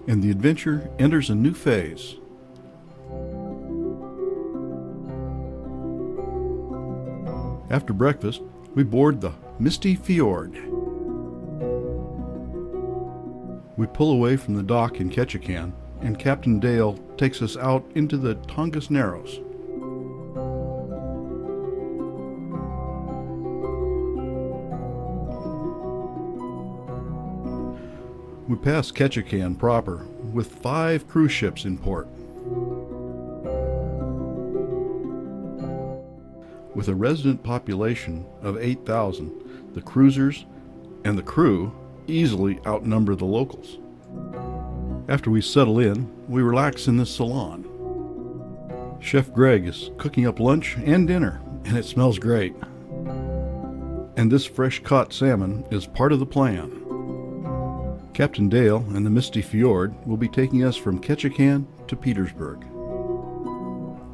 and the adventure enters a new phase. After breakfast, we board the Misty Fjord. We pull away from the dock in Ketchikan, and Captain Dale takes us out into the Tongass Narrows. We pass Ketchikan proper, with 5 cruise ships in port. With a resident population of 8,000, the cruisers and the crew easily outnumber the locals. After we settle in, we relax in the salon. Chef Greg is cooking up lunch and dinner, and it smells great. And this fresh-caught salmon is part of the plan. Captain Dale and the Misty Fjord will be taking us from Ketchikan to Petersburg.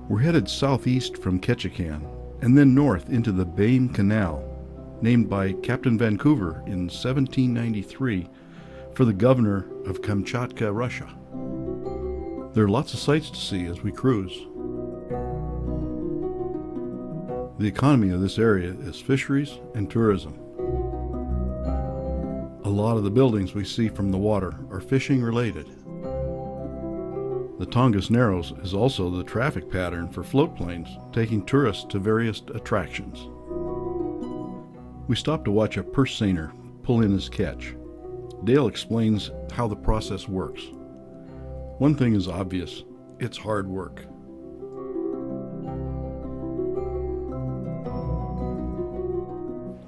We're headed southeast from Ketchikan and then north into the Bain Canal, named by Captain Vancouver in 1793 for the governor of Kamchatka, Russia. There are lots of sights to see as we cruise. The economy of this area is fisheries and tourism. A lot of the buildings we see from the water are fishing related. The Tongass Narrows is also the traffic pattern for float planes taking tourists to various attractions. We stop to watch a purse seiner pull in his catch. Dale explains how the process works. One thing is obvious: it's hard work.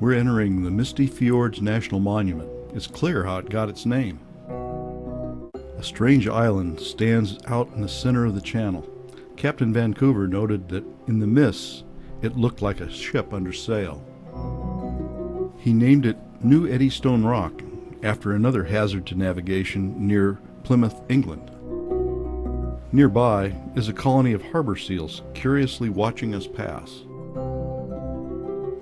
We're entering the Misty Fjords National Monument. It's clear how it got its name. A strange island stands out in the center of the channel. Captain Vancouver noted that in the mists, it looked like a ship under sail. He named it New Eddystone Rock after another hazard to navigation near Plymouth, England. Nearby is a colony of harbor seals curiously watching us pass.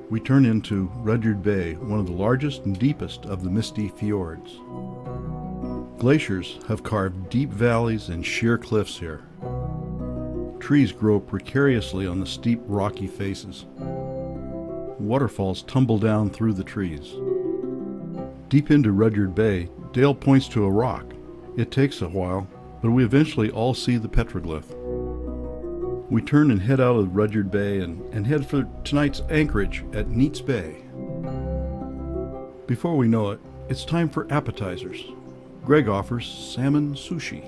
We turn into Rudyerd Bay, one of the largest and deepest of the Misty Fjords. Glaciers have carved deep valleys and sheer cliffs here. Trees grow precariously on the steep rocky faces. Waterfalls tumble down through the trees. Deep into Rudyerd Bay, Dale points to a rock. It takes a while, but we eventually all see the petroglyph. We turn and head out of Rudyerd Bay and head for tonight's anchorage at Neets Bay. Before we know it, it's time for appetizers. Greg offers salmon sushi.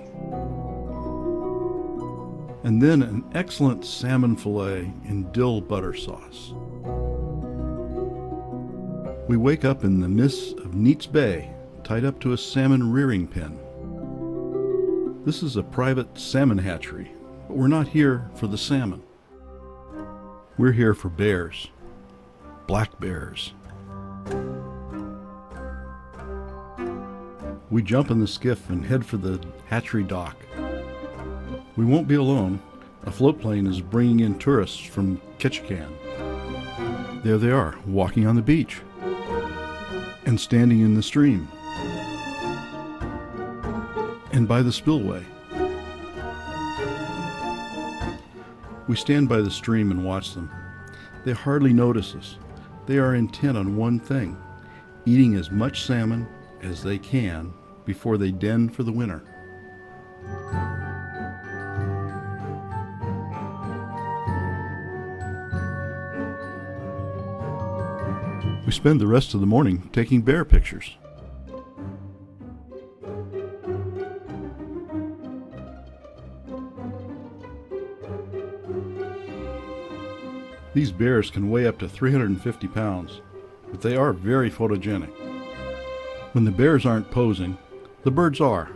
And then an excellent salmon fillet in dill butter sauce. We wake up in the mists of Neets Bay, tied up to a salmon rearing pen. This is a private salmon hatchery, but we're not here for the salmon. We're here for bears. Black bears. We jump in the skiff and head for the hatchery dock. We won't be alone. A float plane is bringing in tourists from Ketchikan. There they are, walking on the beach and standing in the stream and by the spillway. We stand by the stream and watch them. They hardly notice us. They are intent on one thing: eating as much salmon as they can before they den for the winter. We spend the rest of the morning taking bear pictures. These bears can weigh up to 350 pounds, but they are very photogenic. When the bears aren't posing, the birds are.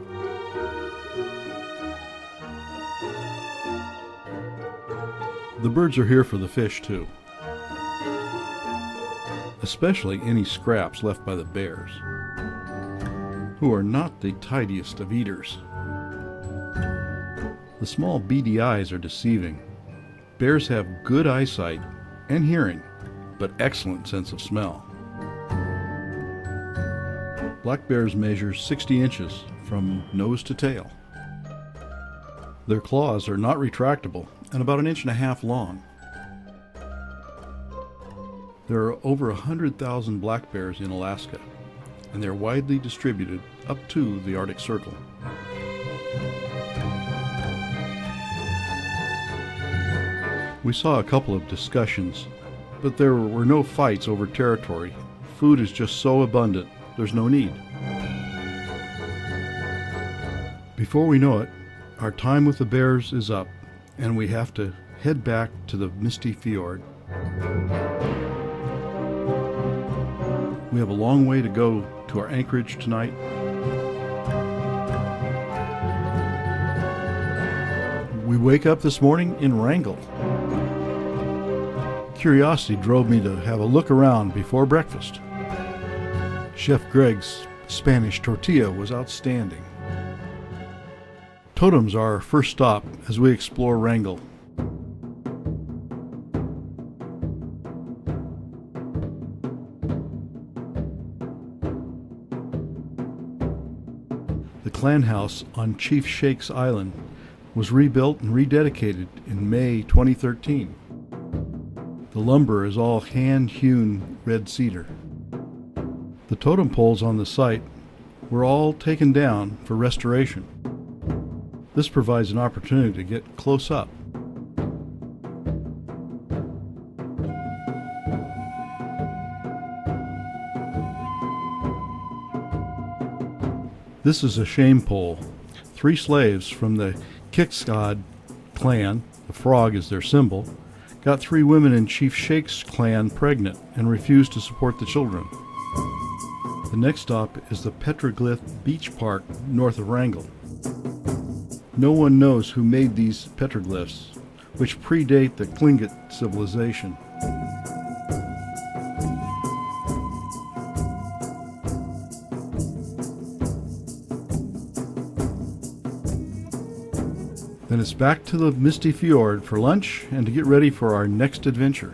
The birds are here for the fish too, especially any scraps left by the bears, who are not the tidiest of eaters. The small beady eyes are deceiving. Bears have good eyesight and hearing, but excellent sense of smell. Black bears measure 60 inches from nose to tail. Their claws are not retractable and about 1.5 inches long. There are over 100,000 black bears in Alaska, and they're widely distributed up to the Arctic Circle. We saw a couple of discussions, but there were no fights over territory. Food is just so abundant, there's no need. Before we know it, our time with the bears is up, and we have to head back to the Misty Fjord. We have a long way to go to our anchorage tonight. We wake up this morning in Wrangell. Curiosity drove me to have a look around before breakfast. Chef Greg's Spanish tortilla was outstanding. Totems are our first stop as we explore Wrangell. The clan house on Chief Shake's Island was rebuilt and rededicated in May 2013. The lumber is all hand-hewn red cedar. The totem poles on the site were all taken down for restoration. This provides an opportunity to get close up. This is a shame pole. 3 slaves from the Ketchikan clan, the frog is their symbol, got 3 women in Chief Shake's clan pregnant and refused to support the children. The next stop is the Petroglyph Beach Park north of Wrangell. No one knows who made these petroglyphs, which predate the Tlingit civilization. Then it's back to the Misty Fjord for lunch and to get ready for our next adventure.